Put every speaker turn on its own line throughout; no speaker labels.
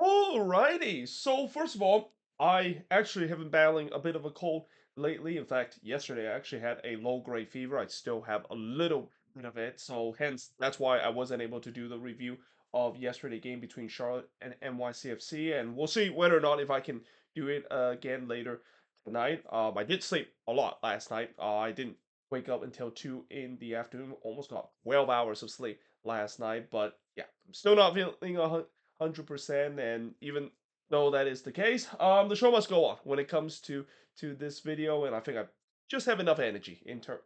Alrighty. So first of all, I actually have been battling a bit of a cold lately. In fact, yesterday I actually had a low-grade fever. I still have a little bit of it, so hence that's why I wasn't able to do the review of yesterday game between Charlotte and NYCFC, and we'll see whether or not if I can do it again later tonight. I did sleep a lot last night. I didn't wake up until 2 in the afternoon. Almost got 12 hours of sleep last night, but yeah, I'm still not feeling 100%. And even though that is the case, the show must go on when it comes to this video. And I think I just have enough energy in terms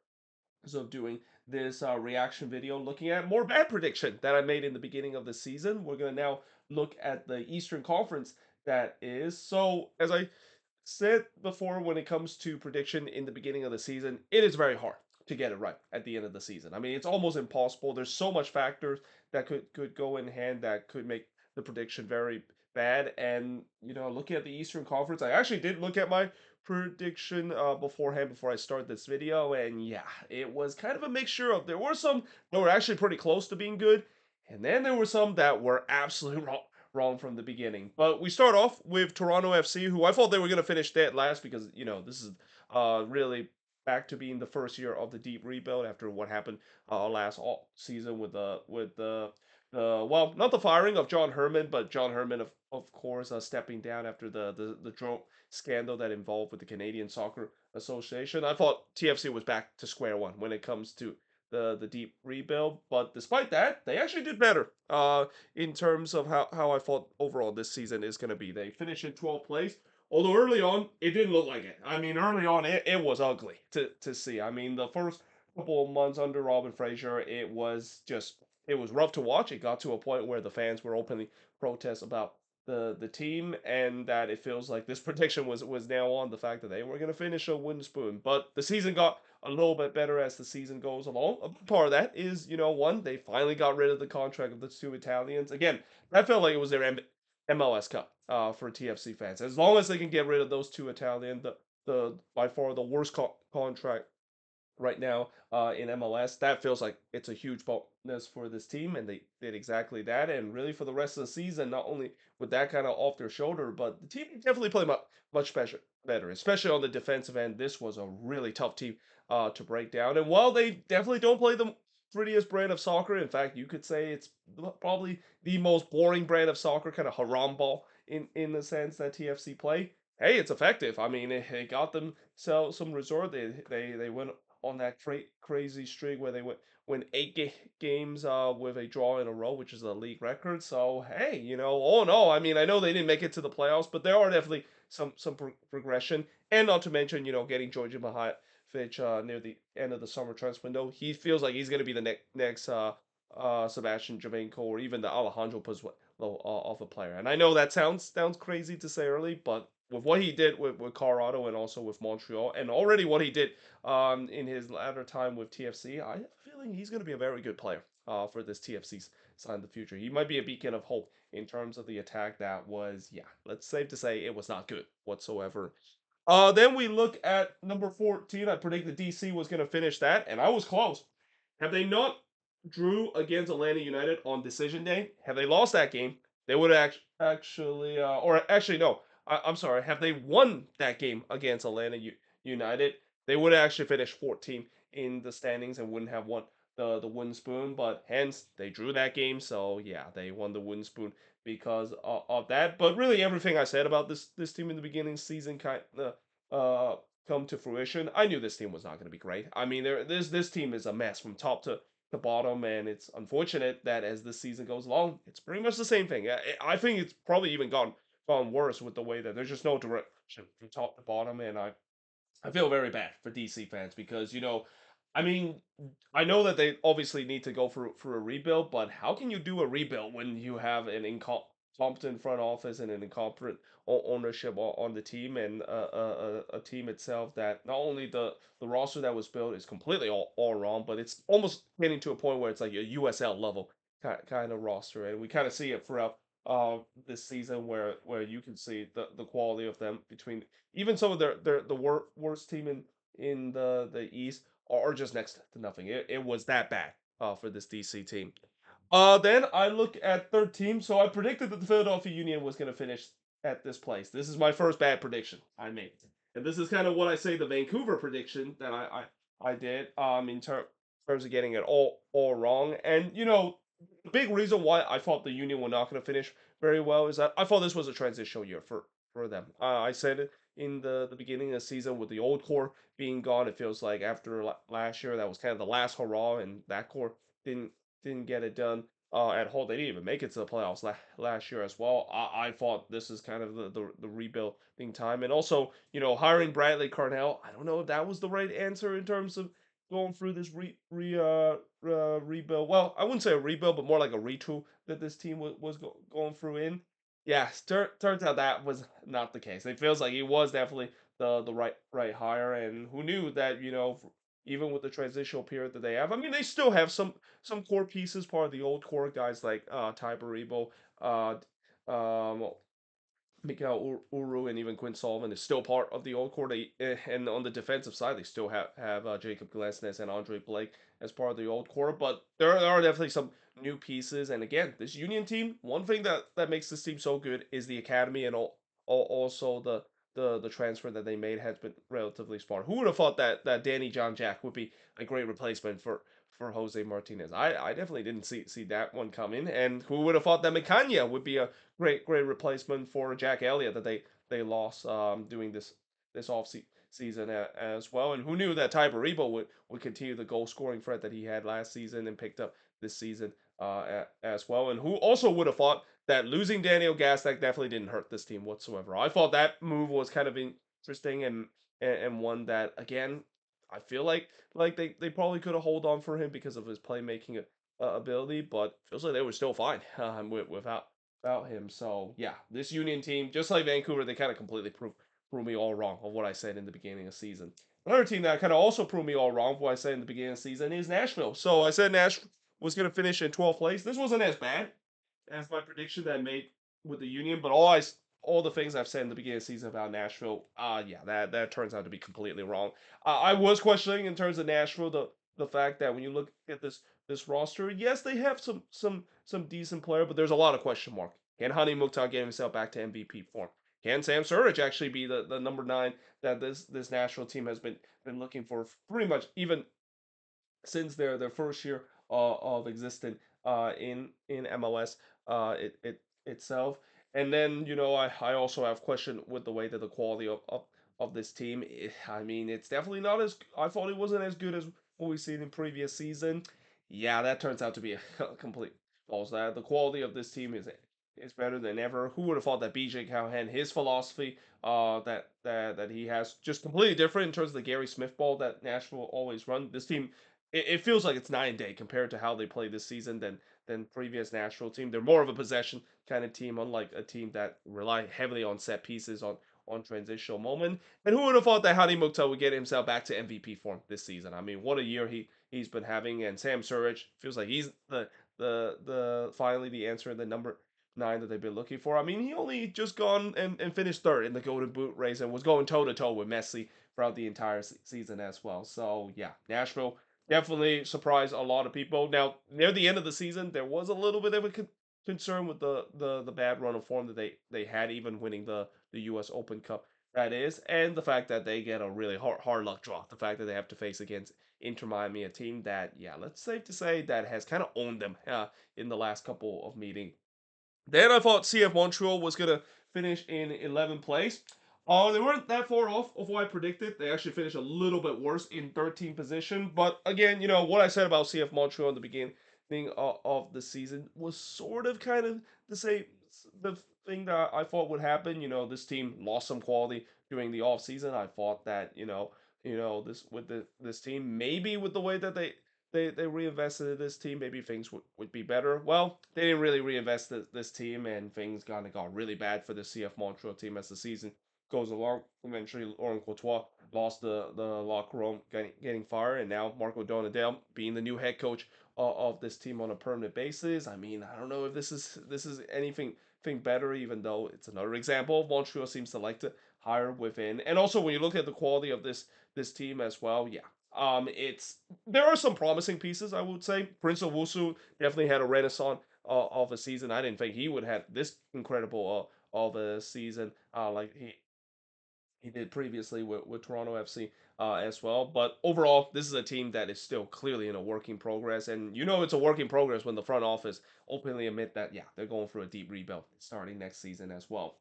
of doing this reaction video, looking at more bad prediction that I made in the beginning of the season. We're gonna now look at the Eastern Conference. That is so, as I said before, when it comes to prediction in the beginning of the season, it is very hard to get it right at the end of the season. I mean, it's almost impossible. There's so much factors that could go in hand that could make the prediction very bad. And looking at the Eastern Conference, I actually did look at my prediction beforehand before I start this video, and yeah, it was kind of a mixture of there were some that were actually pretty close to being good, and then there were some that were absolutely wrong from the beginning. But we start off with Toronto FC, who I thought they were going to finish dead last because this is really back to being the first year of the deep rebuild after what happened last all season with the well, not the firing of John Herman, but John Herman of course stepping down after the drone scandal that involved with the Canadian Soccer Association. I thought TFC was back to square one when it comes to the deep rebuild, but despite that, they actually did better. In terms of how I thought overall this season is going to be. They finished in 12th place. Although early on, it didn't look like it. I mean, early on, it was ugly to see. I mean, the first couple of months under Robin Fraser, it was rough to watch. It got to a point where the fans were openly protest about the team, and that it feels like this prediction was now on the fact that they were going to finish a wooden spoon. But the season got a little bit better as the season goes along. A part of that is, one, they finally got rid of the contract of the two Italians. Again, I felt like it was their MLS Cup for TFC fans. As long as they can get rid of those two Italian, the by far the worst contract right now in MLS. That feels like it's a huge bonus for this team, and they did exactly that. And really, for the rest of the season, not only with that kind of off their shoulder, but the team definitely played much better, especially on the defensive end. This was a really tough team to break down. And while they definitely don't play the prettiest brand of soccer, in fact, you could say it's probably the most boring brand of soccer, kind of haram ball in the sense that TFC play. Hey, it's effective. I mean, it got them some resort. They went on that crazy streak where they win games with a draw in a row, which is a league record. So hey, all in all, I mean, I know they didn't make it to the playoffs, but there are definitely some progression, and not to mention, getting Georgia Mihailovic near the end of the summer transfer window. He feels like he's going to be the next Sebastian Javenko or even the Alejandro Pozuelo of a player. And I know that sounds crazy to say early, but with what he did with Colorado and also with Montreal, and already what he did in his latter time with TFC, I have a feeling he's going to be a very good player for this TFC's side in the future. He might be a beacon of hope in terms of the attack that was, yeah, let's safe to say it was not good whatsoever. Then we look at number 14. I predict the DC was going to finish that, and I was close. Have they not drew against Atlanta United on decision day? Have they lost that game? They would actually, or actually, no, I'm sorry. Have they won that game against Atlanta United? They would actually finish 14 in the standings and wouldn't have won the wooden spoon. But hence, they drew that game. So yeah, they won the wooden spoon because of that. But really, everything I said about this team in the beginning season kind of come to fruition. I knew this team was not going to be great. I mean, this team is a mess from top to bottom, and it's unfortunate that as this season goes along, it's pretty much the same thing. I think it's probably even gone worse with the way that there's just no direction from top to bottom, and I feel very bad for DC fans because I mean, I know that they obviously need to go for a rebuild, but how can you do a rebuild when you have an incompetent front office and an incompetent ownership on the team, and a team itself that not only the roster that was built is completely all wrong, but it's almost getting to a point where it's like a USL level kind of roster, and we kind of see it throughout this season where you can see the quality of them between even some of the worst team in the East are just next to nothing. It was that bad for this DC team. Then I look at third team. So I predicted that the Philadelphia Union was going to finish at this place. This is my first bad prediction I made, and this is kind of what I say the Vancouver prediction that I did. Terms of getting it all wrong, and the big reason why I thought the Union were not going to finish very well is that I thought this was a transitional year for them. I said it in the beginning of the season with the old core being gone. It feels like after last year that was kind of the last hurrah, and that core didn't didn't get it done at Hull. They didn't even make it to the playoffs last year as well. I thought this is kind of the rebuilding time. And also, hiring Bradley Carnell, I don't know if that was the right answer in terms of going through this rebuild. Well, I wouldn't say a rebuild, but more like a retool that this team was going through in. Yeah, turns out that was not the case. It feels like he was definitely the right hire, and who knew that even with the transitional period that they have, I mean they still have some core pieces, part of the old core guys like Ty Baribo, uh, um, Mikael Uru, and even Quinn Sullivan is still part of the old core. And on the defensive side, they still have Jacob Glesnes and Andre Blake as part of the old core. But there are definitely some new pieces. And again, this Union team, one thing that makes this team so good is the academy, and also the transfer that they made has been relatively smart. Who would have thought that Danny John Jack would be a great replacement for Jose Martinez? I definitely didn't see that one coming. And who would have thought that Mecania would be a great replacement for Jack Elliott that they lost doing this season as well. And who knew that Ty Baribo would continue the goal scoring threat that he had last season and picked up this season as well. And who also would have thought that losing Daniel Gastek definitely didn't hurt this team whatsoever. I thought that move was kind of interesting, and one that again I feel like they probably could have hold on for him because of his playmaking ability, but feels like they were still fine without him. So yeah, this Union team, just like Vancouver, they kind of completely proved me all wrong of what I said in the beginning of the season. Another team that kind of also proved me all wrong of what I said in the beginning of the season is Nashville. So I said Nashville was going to finish in 12th place. This wasn't as bad as my prediction that I made with the Union, but all the things I've said in the beginning of the season about Nashville, yeah, that turns out to be completely wrong. I was questioning in terms of Nashville the fact that when you look at this roster, yes, they have some decent player, but there's a lot of question mark. Can Hani Mukhtar get himself back to MVP form? Can Sam Surridge actually be the number nine that this national team has been looking for pretty much even since their first year of existence in MLS itself. And then I also have question with the way that the quality of this team. I mean, it's definitely not as I thought it wasn't as good as what we've seen in previous season. Yeah, that turns out to be a complete false. That the quality of this team is better than ever. Who would have thought that BJ Callahan, his philosophy, that he has just completely different in terms of the Gary Smith ball that Nashville always run. This team, it feels like it's night and day compared to how they play this season than previous Nashville team. They're more of a possession kind of team, unlike a team that rely heavily on set pieces on transitional moment. And who would have thought that Hadi Mukhtar would get himself back to MVP form this season? I mean, what a year he's been having. And Sam Surridge feels like he's the finally the answer in the number nine that they've been looking for. I mean, he only just gone and finished third in the Golden Boot race and was going toe to toe with Messi throughout the entire season as well. So yeah, Nashville definitely surprised a lot of people. Now near the end of the season, there was a little bit of a concern with the bad run of form that they had, even winning the U.S. Open Cup. That is, and the fact that they get a really hard luck draw. The fact that they have to face against Inter Miami, a team that, yeah, let's safe to say that has kind of owned them in the last couple of meetings. Then I thought CF Montreal was going to finish in 11th place. They weren't that far off of what I predicted. They actually finished a little bit worse in 13th position. But again, what I said about CF Montreal in the beginning of the season was sort of kind of the same the thing that I thought would happen. This team lost some quality during the off season. I thought that this with this team, maybe with the way that they reinvested in this team, maybe things would be better. Well, they didn't really reinvest this team, and things kind of got really bad for the CF Montreal team as the season goes along. Eventually, Laurent Courtois lost the locker room, getting fired, and now Marco Donadel being the new head coach of this team on a permanent basis. I mean, I don't know if this is anything better, even though it's another example. Montreal seems to like to hire within, and also when you look at the quality of this team as well, yeah, It's there are some promising pieces, I would say. Prince Owusu definitely had a renaissance of a season. I didn't think he would have this incredible of a season like he did previously with Toronto FC as well. But overall, this is a team that is still clearly in a working progress, and you know it's a working progress when the front office openly admit that yeah they're going through a deep rebuild starting next season as well.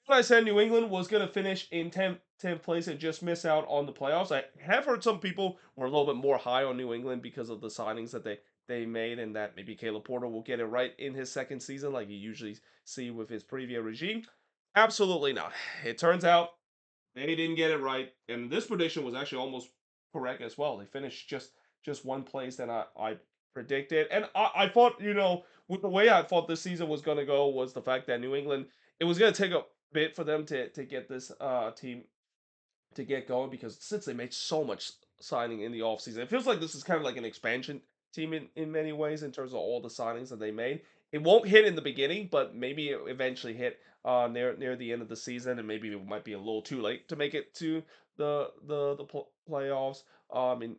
I said New England was going to finish in 10th place and just miss out on the playoffs. I have heard some people were a little bit more high on New England because of the signings that they made, and that maybe Caleb Porter will get it right in his second season, like you usually see with his previous regime. Absolutely not. It turns out they didn't get it right, and this prediction was actually almost correct as well. They finished just one place than I predicted, and I thought with the way I thought this season was going to go was the fact that New England it was going to take a bit for them to get this team to get going because since they made so much signing in the offseason, it feels like this is kind of like an expansion team in many ways in terms of all the signings that they made. It won't hit in the beginning, but maybe it eventually hit near the end of the season, and maybe it might be a little too late to make it to the playoffs.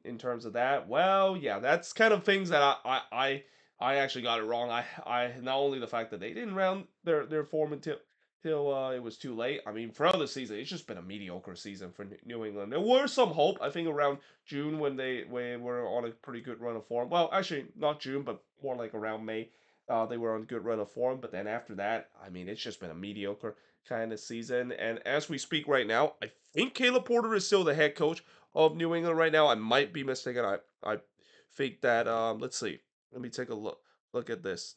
In terms of that, well, yeah, that's kind of things that I actually got it wrong. I not only the fact that they didn't round their form till it was too late. I mean, throughout the season, it's just been a mediocre season for New England. There were some hope, I think, around June when they were on a pretty good run of form. Well, actually, not June, but more like around May. They were on a good run of form, but then after that, I mean, it's just been a mediocre kind of season. And as we speak right now, I think Caleb Porter is still the head coach of New England right now. I might be mistaken. I think that let's see. Let me take a look at this.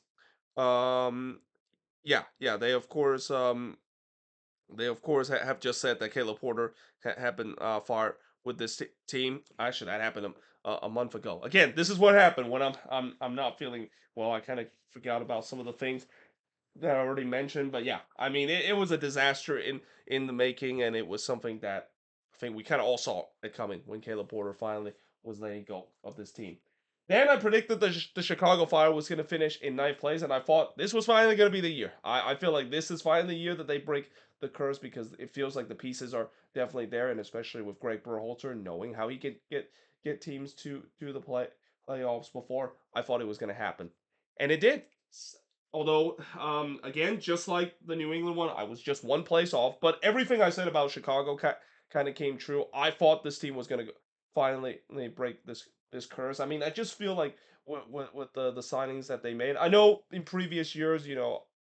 Um, yeah, they of course have just said that Caleb Porter have been fired with this team. Actually, that happened a month ago. Again, this is what happened when I'm not feeling well. I kind of forgot about some of the things that I already mentioned. But yeah, I mean, it was a disaster in the making, and it was something that I think we kind of all saw it coming when Caleb Porter finally was letting go of this team. Then I predicted the Chicago Fire was going to finish in ninth place, and I thought this was finally going to be the year. I feel like this is finally the year that they break the curse because it feels like the pieces are definitely there, and especially with Greg Berhalter knowing how he could get teams to the playoffs before, I thought it was going to happen, and it did. Although, again, just like the New England one, I was just one place off. But everything I said about Chicago kind of came true. I thought this team was going to finally break this curse. I mean, I just feel like with the signings that they made. I know in previous years,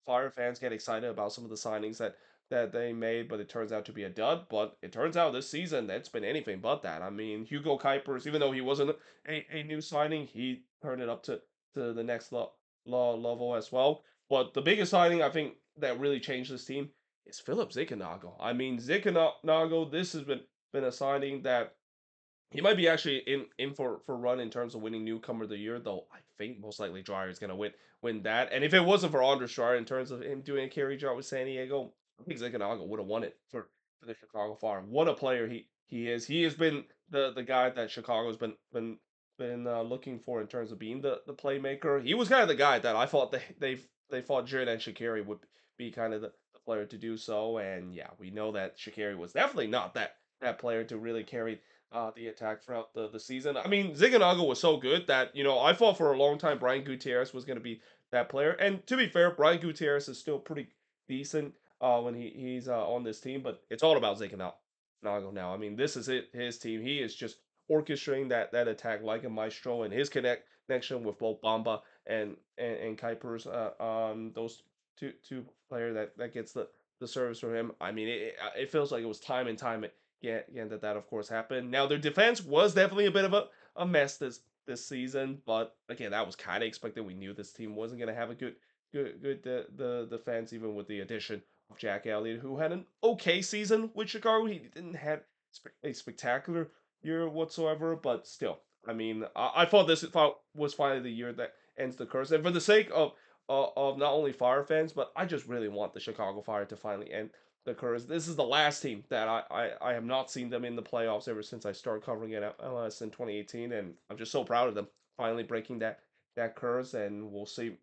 Fire fans get excited about some of the signings that they made, but it turns out to be a dud. But it turns out this season that's been anything but that. I mean, Hugo Kuipers, even though he wasn't a new signing, he turned it up to the next level as well. But the biggest signing I think that really changed this team is Philip Zikanago. I mean, Zikanago, this has been a signing that he might be actually in for run in terms of winning newcomer of the year, though I think most likely Dryer is gonna win that. And if it wasn't for Andres Dryer in terms of him doing a carry job with San Diego, I think Zikanaga would have won it for the Chicago Fire. What a player he is. He has been the guy that Chicago's been looking for in terms of being the playmaker. He was kind of the guy that I thought they thought Jared Shaqiri would be kind of the player to do so. And yeah, we know that Shaqiri was definitely not that player to really carry the attack throughout the season. I mean, Ziganaga was so good that, I thought for a long time Brian Gutierrez was going to be that player. And to be fair, Brian Gutierrez is still pretty decent when he's on this team, but it's all about Ziganaga now. I mean, this is his team. He is just orchestrating that attack like a maestro, and his connection with both Bamba and Kuipers, those two player that gets the service from him. I mean, it feels like it was time and time again that of course happened. Now their defense was definitely a bit of a mess this season, but again that was kind of expected. We knew this team wasn't going to have a good the defense even with the addition of Jack Elliott, who had an okay season with Chicago. He didn't have a spectacular year whatsoever, but still, I mean, I thought this was finally the year that ends the curse, and for the sake of not only Fire fans, but I just really want the Chicago Fire to finally end the curse. This is the last team that I have not seen them in the playoffs ever since I started covering it MLS in 2018, and I'm just so proud of them finally breaking that curse, and we'll see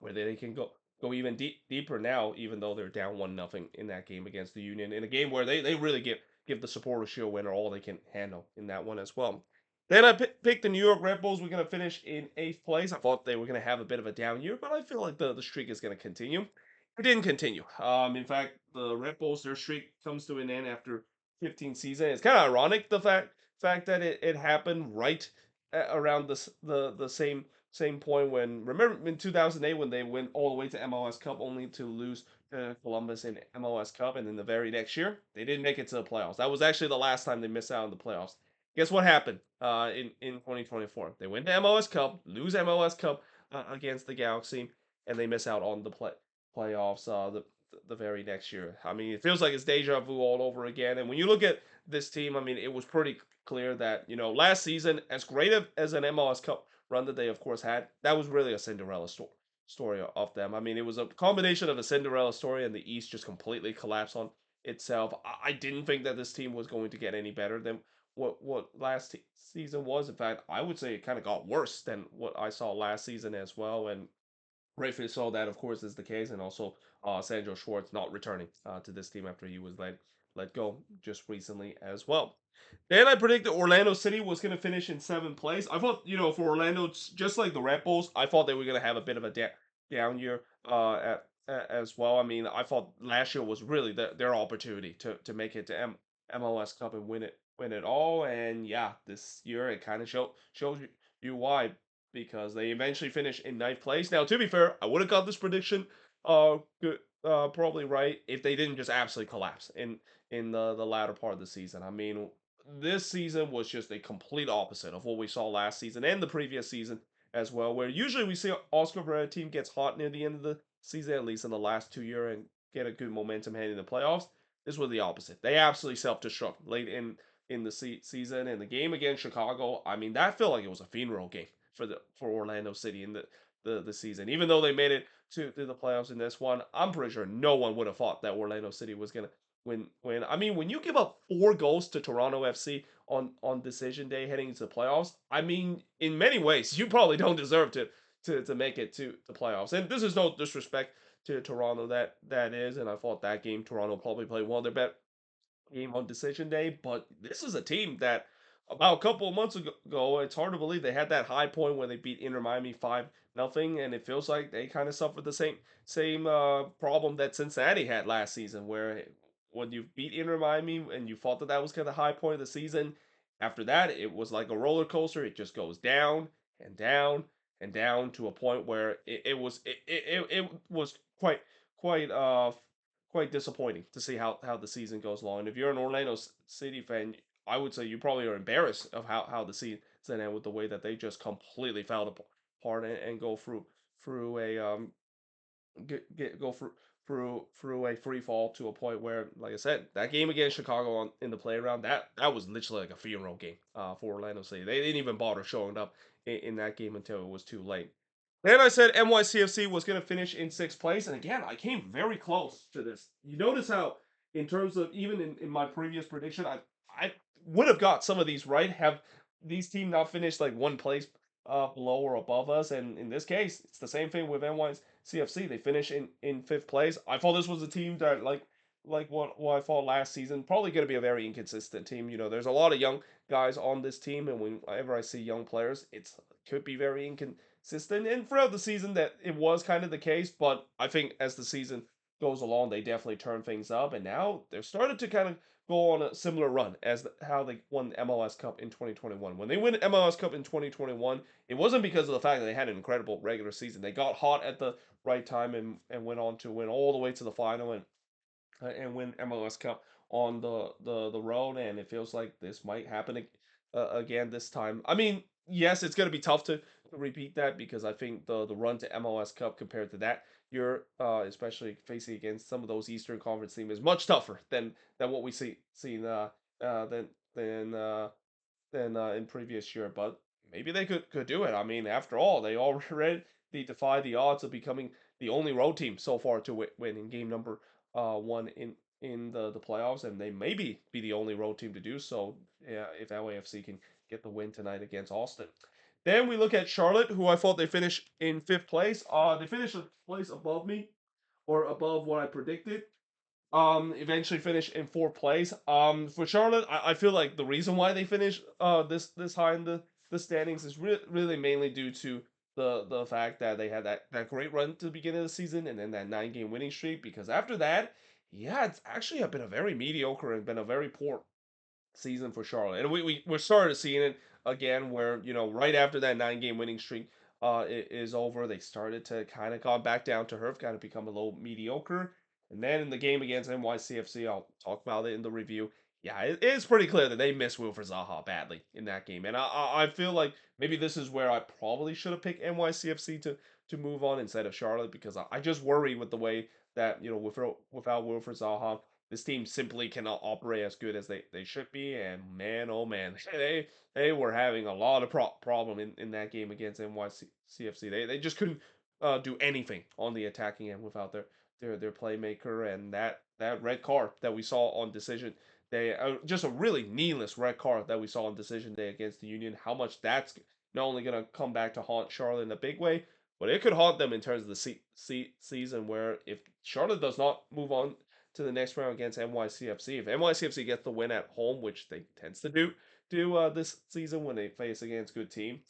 where they can go even deeper now, even though they're down 1-0 in that game against the Union, in a game where they really give the supporters shield winner all they can handle in that one as well. Then I picked the New York Red Bulls. We're going to finish in eighth place. I thought they were going to have a bit of a down year, but I feel like the streak is going to continue. It didn't continue. In fact, the Red Bulls, their streak comes to an end after 15 season. It's kind of ironic the fact that it happened right around the same point when, remember in 2008 when they went all the way to MLS Cup only to lose Columbus in MLS Cup, and then the very next year they didn't make it to the playoffs. That was actually the last time they missed out on the playoffs. Guess what happened in 2024? They win the MLS Cup, lose MLS Cup against the Galaxy, and they miss out on the playoffs the very next year. I mean, it feels like it's deja vu all over again. And when you look at this team, I mean, it was pretty clear that last season, as great as an MLS Cup run that they of course had, that was really a Cinderella story of them. I mean, it was a combination of a Cinderella story and the East just completely collapsed on itself. I didn't think that this team was going to get any better than what last season was. In fact, I would say it kind of got worse than what I saw last season as well. And rightfully so, that of course is the case. And also, Sandro Schwartz not returning to this team after he was let go just recently as well. Then I predicted Orlando City was going to finish in seventh place. I thought, for Orlando, just like the Red Bulls, I thought they were going to have a bit of a down year as well. I mean, I thought last year was really their opportunity to make it to MLS Cup and win it all. And yeah, this year it kind of shows you why, because they eventually finished in ninth place. Now, to be fair, I would have got this prediction good, probably right if they didn't just absolutely collapse in the latter part of the season. I mean, this season was just a complete opposite of what we saw last season and the previous season as well, where usually we see Oscar Pereira team gets hot near the end of the season, at least in the last 2 years, and get a good momentum heading into the playoffs. This was the opposite. They absolutely self-destruct late in the season, and the game against Chicago. I mean, that felt like it was a funeral game for Orlando City in the season. Even though they made it to the playoffs in this one, I'm pretty sure no one would have thought that Orlando City was gonna win. I mean, when you give up 4 goals to Toronto FC on decision day heading into the playoffs, I mean, in many ways, you probably don't deserve to make it to the playoffs. And this is no disrespect to Toronto that is, and I thought that game Toronto probably played one of their best game on decision day. But this is a team that about a couple of months ago, it's hard to believe they had that high point where they beat Inter Miami 5-0, and it feels like they kind of suffered the same problem that Cincinnati had last season, where when you beat Inter Miami and you thought that was kind of the high point of the season, after that it was like a roller coaster. It just goes down and down and down to a point where it was quite quite disappointing to see how the season goes along. And if you're an Orlando City fan, I would say you probably are embarrassed of how the season ended with the way that they just completely fell apart and go through a go through a free fall to a point where, like I said, that game against Chicago in the play around, that was literally like a funeral game for Orlando City. They didn't even bother showing up in that game until it was too late. Then I said NYCFC was going to finish in sixth place, and again, I came very close to this. You notice how, in terms of even in my previous prediction, I would have got some of these right. Have these teams not finished like one place below or above us? And in this case, it's the same thing with NYCFC. They finish in fifth place. I thought this was a team that like what I thought last season, probably going to be a very inconsistent team. There's a lot of young guys on this team, and whenever I see young players, it could be very inconsistent. And throughout the season, that it was kind of the case. But I think as the season goes along, they definitely turn things up, and now they're started to kind of go on a similar run as how they won the MLS Cup in 2021. When they win MLS Cup in 2021, it wasn't because of the fact that they had an incredible regular season. They got hot at the right time and went on to win all the way to the final and win MLS Cup on the road. And it feels like this might happen again this time. I mean, yes, it's going to be tough to repeat that because I think the run to MLS Cup compared to that year, especially facing against some of those Eastern Conference teams, is much tougher than what we seen uh, than than uh, in previous year. But maybe they could do it. I mean, after all, they already defy the odds of becoming the only road team so far to win in game number one in the playoffs, and they maybe be the only road team to do so. Yeah, if LAFC can get the win tonight against Austin. Then we look at Charlotte, who I thought they finished in fifth place. They finished a place above me, or above what I predicted. eventually finish in fourth place. For Charlotte, I feel like the reason why they finished this high in the standings is really mainly due to the fact that they had that great run to the beginning of the season and then that 9 game winning streak. Because after that, yeah, it's actually been a very mediocre and been a very poor season for Charlotte. And we're starting to seeing it again where, right after that 9 game winning streak is over, they started to kind of gone back down to earth, kind of become a little mediocre. And then in the game against NYCFC, I'll talk about it in the review. Yeah, it is pretty clear that they missed Wilfred Zaha badly in that game. And I feel like maybe this is where I probably should have picked NYCFC to move on instead of Charlotte because I just worry with the way that, without Wilfred Zaha, this team simply cannot operate as good as they should be. And man, oh man, they were having a lot of problem in that game against NYCFC. They just couldn't do anything on the attacking end without their playmaker. And that red card that we saw on decision day, just a really needless red card that we saw on decision day against the Union. How much that's not only gonna come back to haunt Charlotte in a big way, but it could haunt them in terms of the season. Where if Charlotte does not move on to the next round against NYCFC. If NYCFC gets the win at home, which they tends to do this season when they face against good team,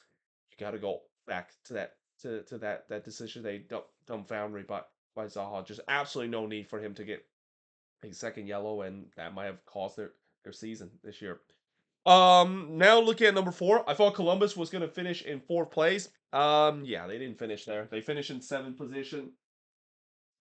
you got to go back to that decision they dumbfounded by Zaha. Just absolutely no need for him to get a second yellow, and that might have cost their season this year. Now looking at number 4, I thought Columbus was gonna finish in fourth place. Yeah, they didn't finish there. They finished in seventh position.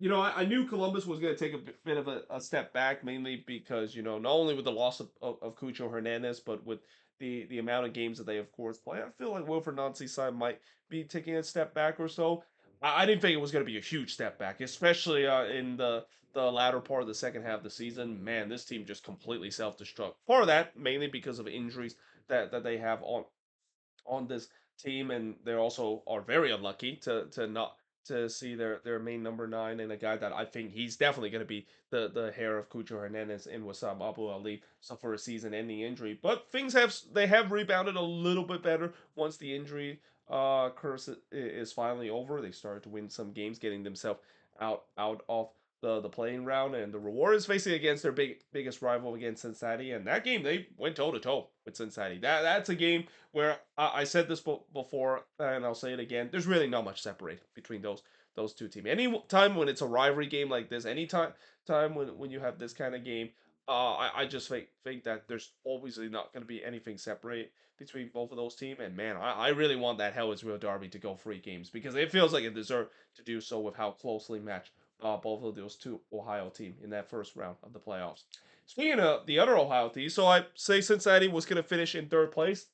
I knew Columbus was going to take a bit of a step back, mainly because, not only with the loss of Cucho Hernandez, but with the amount of games that they, of course, play. I feel like Wilfred Nancy's side might be taking a step back or so. I didn't think it was going to be a huge step back, especially in the latter part of the second half of the season. Man, this team just completely self-destruct. Part of that mainly because of injuries that they have on this team, and they also are very unlucky to not to see their main number 9 and a guy that I think he's definitely going to be the hair of Cucho Hernandez in Wissam Abu Ali suffer a season-ending injury. But they have rebounded a little bit better once the injury curse is finally over. They started to win some games, getting themselves out of the playing round, and the reward is facing against their biggest rival against Cincinnati. And that game they went toe to toe with Cincinnati. That's a game where I said this before, and I'll say it again. There's really not much separate between those two teams. Any time when it's a rivalry game like this, any time when you have this kind of game, I just think that there's obviously not going to be anything separate between both of those teams. And man, I really want that Hell is Real Derby to go 3 games because it feels like it deserved to do so with how closely matched both of those two Ohio teams in that first round of the playoffs. Speaking of the other Ohio team, so I say Cincinnati was going to finish in third place.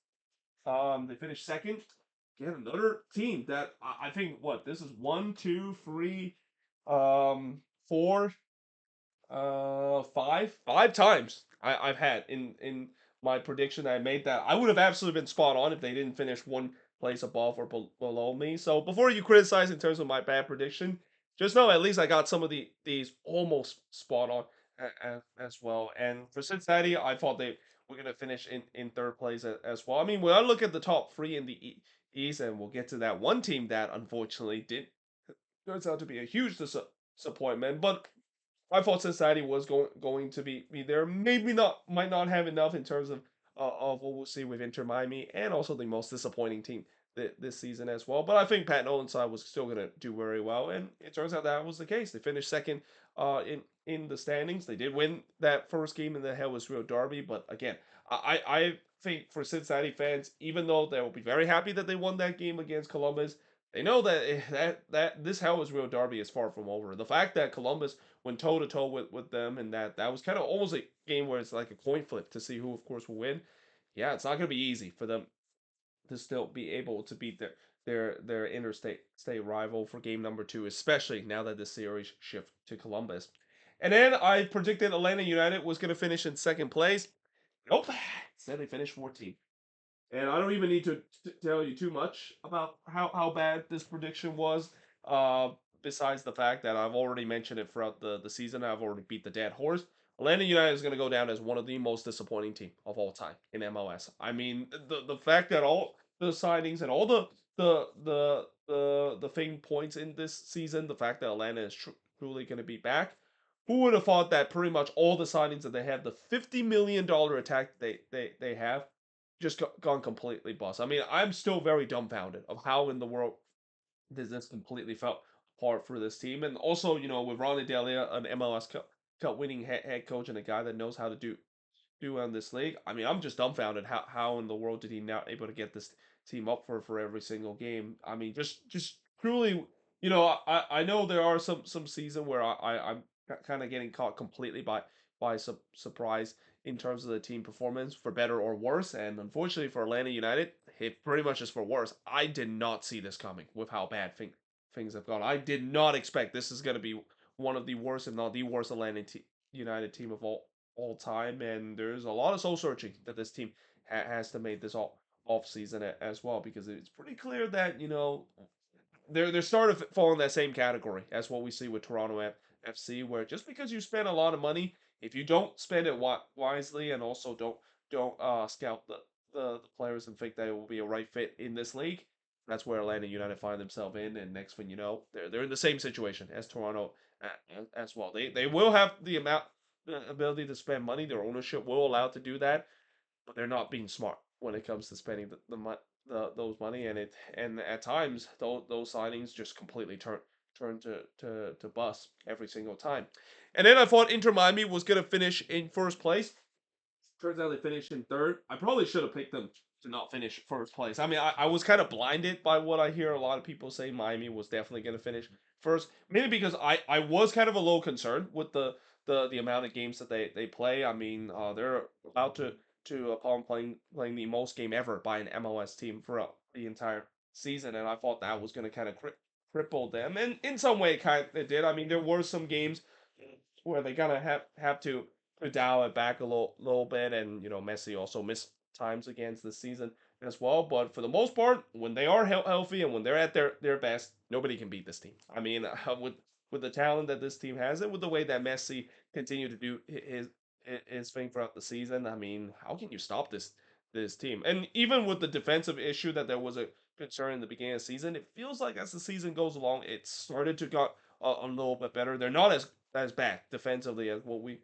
They finished second. Again, another team that I think this is one, two, three, four, five times I've had in my prediction. I made that I would have absolutely been spot on if they didn't finish one place above or below me. So before you criticize in terms of my bad prediction, just know at least I got some of these almost spot on as well. And for Cincinnati, I thought they were going to finish in third place as well. I mean, when I look at the top 3 in the East, and we'll get to that one team that unfortunately did turns out to be a huge disappointment, but I thought Cincinnati was going to be there. Maybe not, might not have enough in terms of what we'll see with Inter Miami, and also the most disappointing team this season as well. But I think Pat Nolan's side was still going to do very well, and it turns out that was the case. They finished second in the standings. They did win that first game in the Hell was Real Derby, but again, I think for Cincinnati fans, even though they will be very happy that they won that game against Columbus, they know that this Hell is Real Derby is far from over. The fact that Columbus went toe to toe with them, and that was kind of almost a game where it's like a coin flip to see who, of course, will win. Yeah, it's not going to be easy for them to still be able to beat their interstate state rival for game number 2, especially now that the series shift to Columbus. And then I predicted Atlanta United was going to finish in second place. Nope, instead they finished 14th. And I don't even need to tell you too much about how bad this prediction was. Besides the fact that I've already mentioned it throughout the season, I've already beat the dead horse. Atlanta United is going to go down as one of the most disappointing team of all time in MLS. I mean, the fact that all the signings and all the thing points in this season, the fact that Atlanta is truly going to be back, who would have thought that pretty much all the signings that they have, the $50 million attack they have, just gone completely bust. I mean, I'm still very dumbfounded of how in the world this completely fell apart for this team. And also, with Ronnie Delia, an MLS Cup winning head coach and a guy that knows how to do on this league. I mean, I'm just dumbfounded how in the world did he not able to get this team up for every single game. I mean, just truly, I know there are some season where I'm kind of getting caught completely by surprise in terms of the team performance for better or worse, and unfortunately for Atlanta United, it pretty much is for worse. I did not see this coming with how bad things have gone. I did not expect this is going to be one of the worst, if not the worst, United team of all time, and there's a lot of soul searching that this team has to make this all off season as well, because it's pretty clear that they're starting to fall in that same category as what we see with Toronto FC, where just because you spend a lot of money, if you don't spend it wisely and also don't scout the players and think that it will be a right fit in this league, that's where Atlanta United find themselves in, and next thing you know, they're in the same situation as Toronto as well. They will have the ability to spend money. Their ownership will allow to do that, but they're not being smart when it comes to spending those money, and at times those signings just completely turn to bust every single time. And then I thought Inter Miami was gonna finish in first place. Turns out they finished in third. I probably should have picked them to not finish first place. I mean, I was kind of blinded by what I hear a lot of people say Miami was definitely going to finish first. Maybe because I was kind of a little concerned with the amount of games that they play. I mean, they're about to upon playing the most game ever by an MLS team throughout the entire season, and I thought that was going to kind of cripple them, and in some way, it did. I mean, there were some games where they kind of have to dial it back a little bit, and Messi also missed times against this season as well. But for the most part, when they are healthy and when they're at their best, nobody can beat this team. I mean, with the talent that this team has, and with the way that Messi continued to do his thing throughout the season, I mean, how can you stop this team? And even with the defensive issue that there was a concern in the beginning of the season, it feels like as the season goes along, it started to got a little bit better. They're not as bad defensively as what we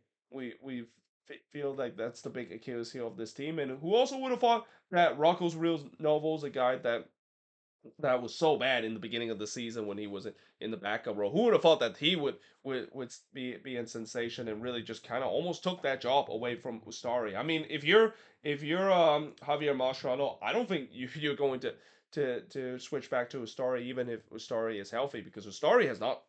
feel like that's the big Achilles heel of this team. And who also would have thought that Rocco's Real Novel's a guy that was so bad in the beginning of the season when he was in the backup role. Who would have thought that he would be in sensation and really just kind of almost took that job away from Ustari? I mean, if you're Javier Mascherano, I don't think you're going to switch back to Ustari even if Ustari is healthy, because Ustari has not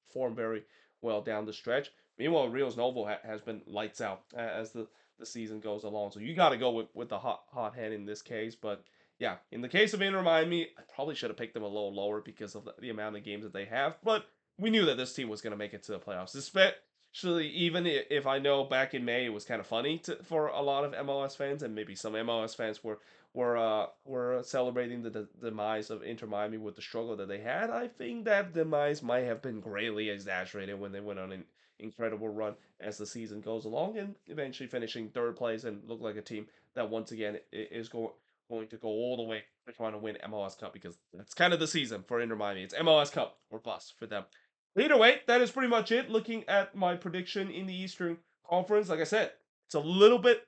performed very well down the stretch. Meanwhile, Rios Novo has been lights out as the season goes along. So you got to go with the hot head in this case, but yeah, in the case of Inter Miami, I probably should have picked them a little lower because of the amount of games that they have. But we knew that this team was going to make it to the playoffs. Especially even if I know back in May it was kind of funny for a lot of MLS fans, and maybe some MLS fans were celebrating the demise of Inter Miami with the struggle that they had. I think that demise might have been greatly exaggerated when they went on an incredible run as the season goes along, and eventually finishing third place and look like a team that once again is going to go all the way to trying to win MLS Cup, because that's kind of the season for Inter Miami. It's MLS Cup or bust for them. Either way, that is pretty much it. Looking at my prediction in the Eastern Conference, like I said, it's a little bit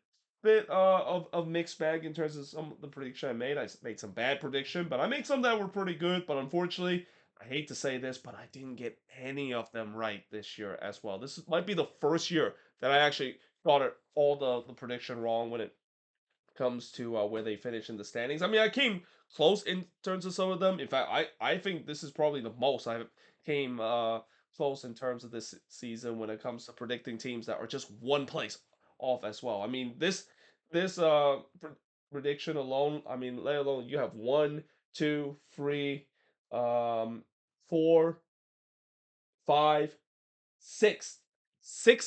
of mixed bag in terms of some of the prediction I made. I made some bad prediction, but I made some that were pretty good. But unfortunately, I hate to say this, but I didn't get any of them right this year as well. Might be the first year that I actually got it all the prediction wrong when it comes to where they finish in the standings. I mean, I came close in terms of some of them. In fact, I think this is probably the most I came close in terms of this season when it comes to predicting teams that are just one place off as well. I mean, this prediction alone. I mean, let alone you have one, two, three, um, four, five, six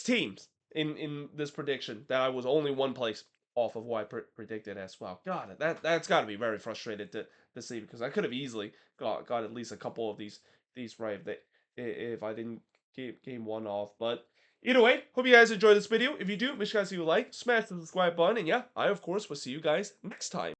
teams in this prediction that I was only one place off of what I predicted as well. God, that's got to be very frustrated to see, because I could have easily got at least a couple of these right if I didn't game one off. But either way, hope you guys enjoyed this video. If you do, make sure you guys leave a like, smash the subscribe button, and yeah, I of course will see you guys next time.